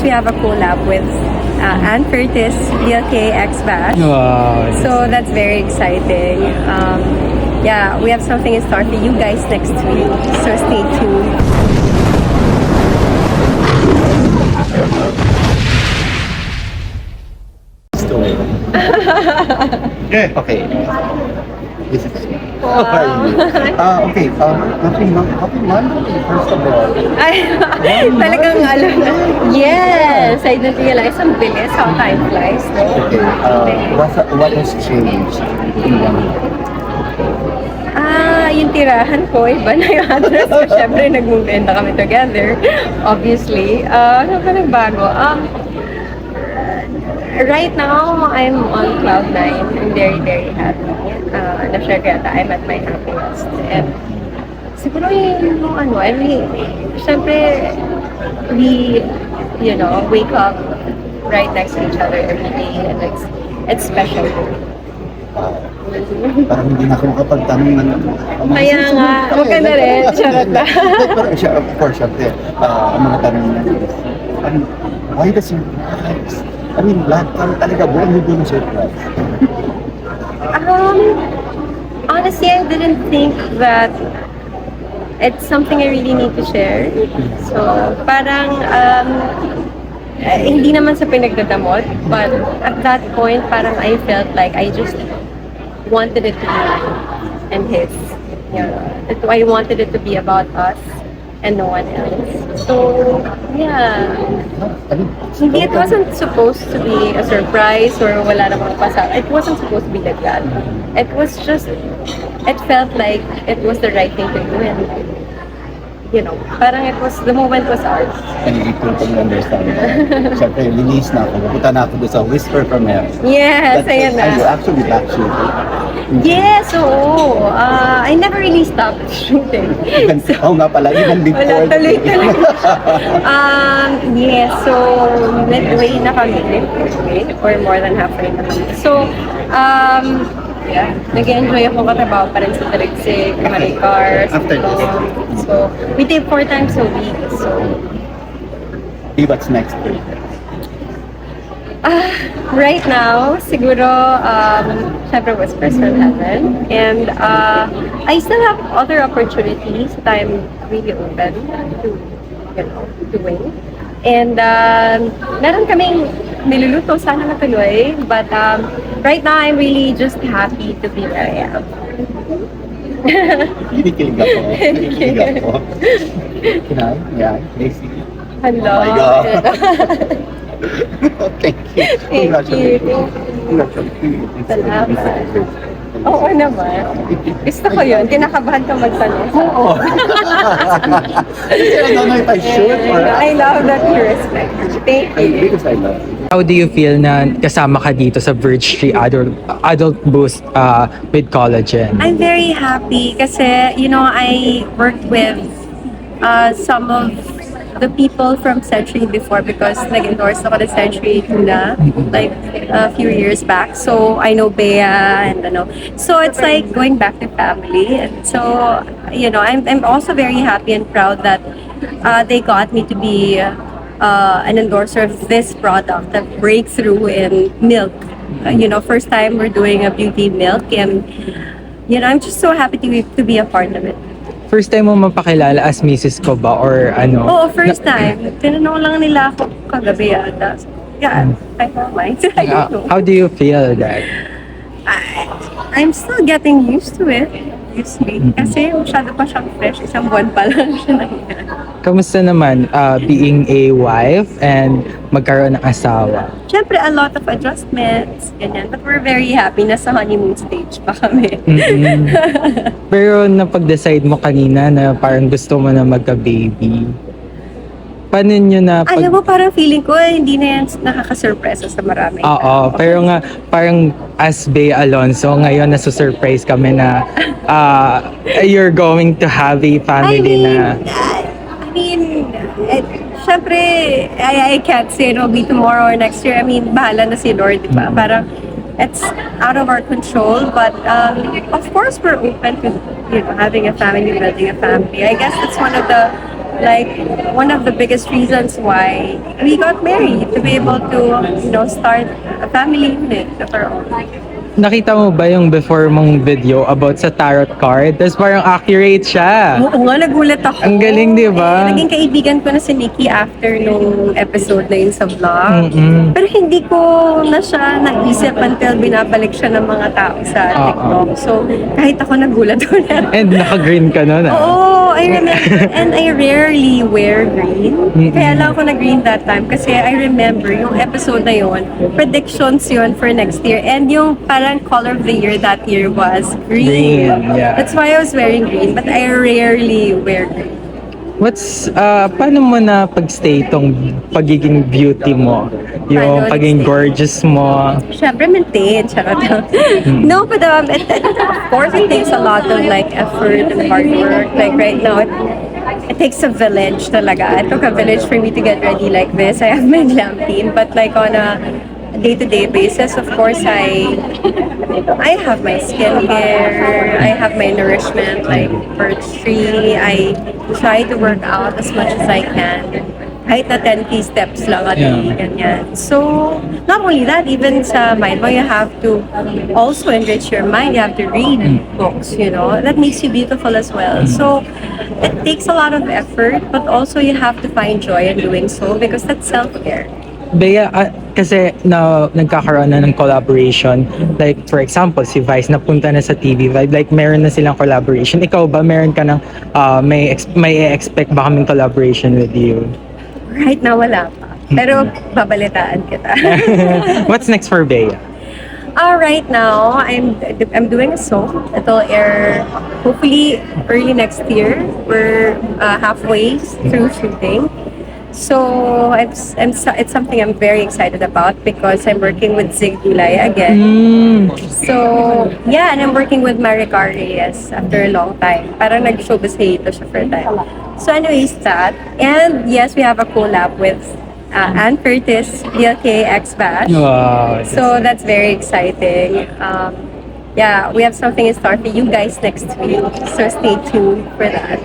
We have a collab with Ann Curtis, BLK X Bash. Wow. So that's very exciting. Yeah, we have something in store for you guys next week. So stay tuned. Yeah. Okay. This is how are you? Okay. Happy Monday, first of all. Ay, talagang alam na. Yes! I didn't realize ang bilis how time flies. No? Okay. What has changed in 1 year? Yung tirahan ko, iba na yung address ko. Siyempre, nag-move in na kami together. Obviously. Ano ba nagbago? Right now, I'm on cloud 9. I'm very, very happy. Na-share ko yata, I'm at my happiest. And siguro yung ano, I mean, syempre, we, wake up right next to each other every day. And it's special. Parang hindi na ako makapagtanong ng Kaya nga, huwag ka na rin. Charot na. Pero of course, syempre, ang mga tanong na why the surprise? I mean, lahat talaga buong hindi na surprise. Honestly, I didn't think that it's something I really need to share. So, parang, hindi naman sa pinagdadamot, but at that point, parang I felt like I just wanted it to be mine and his. I wanted it to be about us and no one else. So, yeah. Hindi, it wasn't supposed to be a surprise or wala namang pasal. It wasn't supposed to be like that. It was just, it felt like it was the right thing to do and, parang the moment was ours. And hindi ko understand. Siyempre, release na ako. Pupunta na ako doon sa Whisper from Heaven. Yes, ayan na. You actually back shooting. Yes, oo. I never really stopped shooting. Nga pala, even before. Wala, tuloy-tuloy. Yes, so midway na kami, or more than halfway na kami. So, yeah, nag-enjoy ako katrabaho pa rin sa Tarigsik, Maricar, After this. So, we tape 4 times a week, so. See what's next for you. Right now, siguro, syempre Whispers from Heaven. And I still have other opportunities that I'm really open to, doing. And meron kaming niluluto, sana matuloy. But right now, I'm really just happy to be where I am. Kinikilig ako. Kinikilig ako. Kinay? Yeah, Casey. Hello. Oh my God. Thank you. Thank you. Congratulations. Salamat. Oo naman. Gusto ko yun. Kinakabahan ka magtanong. Oo. I don't know if I should or... I love that you respect. Thank you. Because I love you. How do you feel na kasama ka dito sa Verge 3 Adult Boost with Collagen? I'm very happy kasi, I worked with some of the people from Century before because nag-endorse ako ng Century Tuna like a few years back. So I know Bea and so it's like going back to family. And so, I'm also very happy and proud that they got me to be an endorser of this product, a breakthrough in milk. First time we're doing a beauty milk and I'm just so happy to be a part of it. First time mo mapakilala as Mrs. ko ba or ano? Oo, first time. Tinanong lang nila ako kagabi ata. Yeah, I don't mind. I don't know. How do you feel that? I'm still getting used to it, obviously. Kasi masyado pa siyang fresh. Isang buwan pa lang siya nangyari. Kamusta naman being a wife and magkaroon ng asawa? Siyempre, a lot of adjustments, ganyan. But we're very happy. Nasa honeymoon stage pa kami. Pero napag-decide mo kanina na parang gusto mo na magka-baby. Paano nyo na Alam mo, parang feeling ko, hindi na yan nakaka-surpresa sa marami. Oo, pero nga parang as Bea Alonso, ngayon nasa-surprise kami na you're going to have a family na... Syempre, I can't say it'll be tomorrow or next year. I mean, bahala na si Lord, di ba? Parang, it's out of our control. But, of course, we're open to, having a family, building a family. I guess that's one of the like one of the biggest reasons why we got married, to be able to, start a family unit of our own. Nakita mo ba yung before mong video about sa tarot card? Tapos parang accurate siya. Oo nga, nagulat ako. Ang galing, di ba? Naging kaibigan ko na si Nikki after nung episode na yun sa vlog. Mm-mm. Pero hindi ko na siya naisip until binabalik siya ng mga tao sa TikTok. So, kahit ako nagulat ko na. And naka-green ka nun, ah. Oo, I remember. And I rarely wear green. Kaya lang ako nag-green that time kasi I remember yung episode na yun, predictions yun for next year. And yung parang color of the year that year was green. Green, yeah. That's why I was wearing green, but I rarely wear green. Paano mo na pag-stay tong pagiging beauty mo? Yung Paano pagiging nag-stay? gorgeous mo? Siyempre, maintain. Charot. No, but of course, it takes a lot of like effort and hard work. Like right now, it takes a village talaga. It took a village for me to get ready like this. I have my glam team, but like on a day-to-day basis, of course, I have my skincare, I have my nourishment like birch tree. I try to work out as much as I can. Kahit na 10K steps lang at ganyan. So, not only that, even sa mind mo, you have to also enrich your mind. You have to read books, That makes you beautiful as well. So, it takes a lot of effort, but also you have to find joy in doing so because that's self-care. Bea, kasi nagkakaroon na ng collaboration. Like, for example, si Vice napunta na sa TV Vibe. Like, meron na silang collaboration. Ikaw ba, meron ka ng, may expect ba kaming collaboration with you? Right now, wala pa. Pero babalitaan kita. What's next for Bea? Right now, I'm doing a soap. It'll air hopefully early next year. We're halfway through shooting. So it's something I'm very excited about because I'm working with Zig Gulay again. So yeah, and I'm working with Maricar Reyes after a long time. Parang nag-showbiz hito siya for a time. So anyways, that. And yes, we have a collab with Ann Curtis, DLK X Bash. Wow. So that's very exciting. Yeah, we have something in store for you guys next week. So stay tuned for that.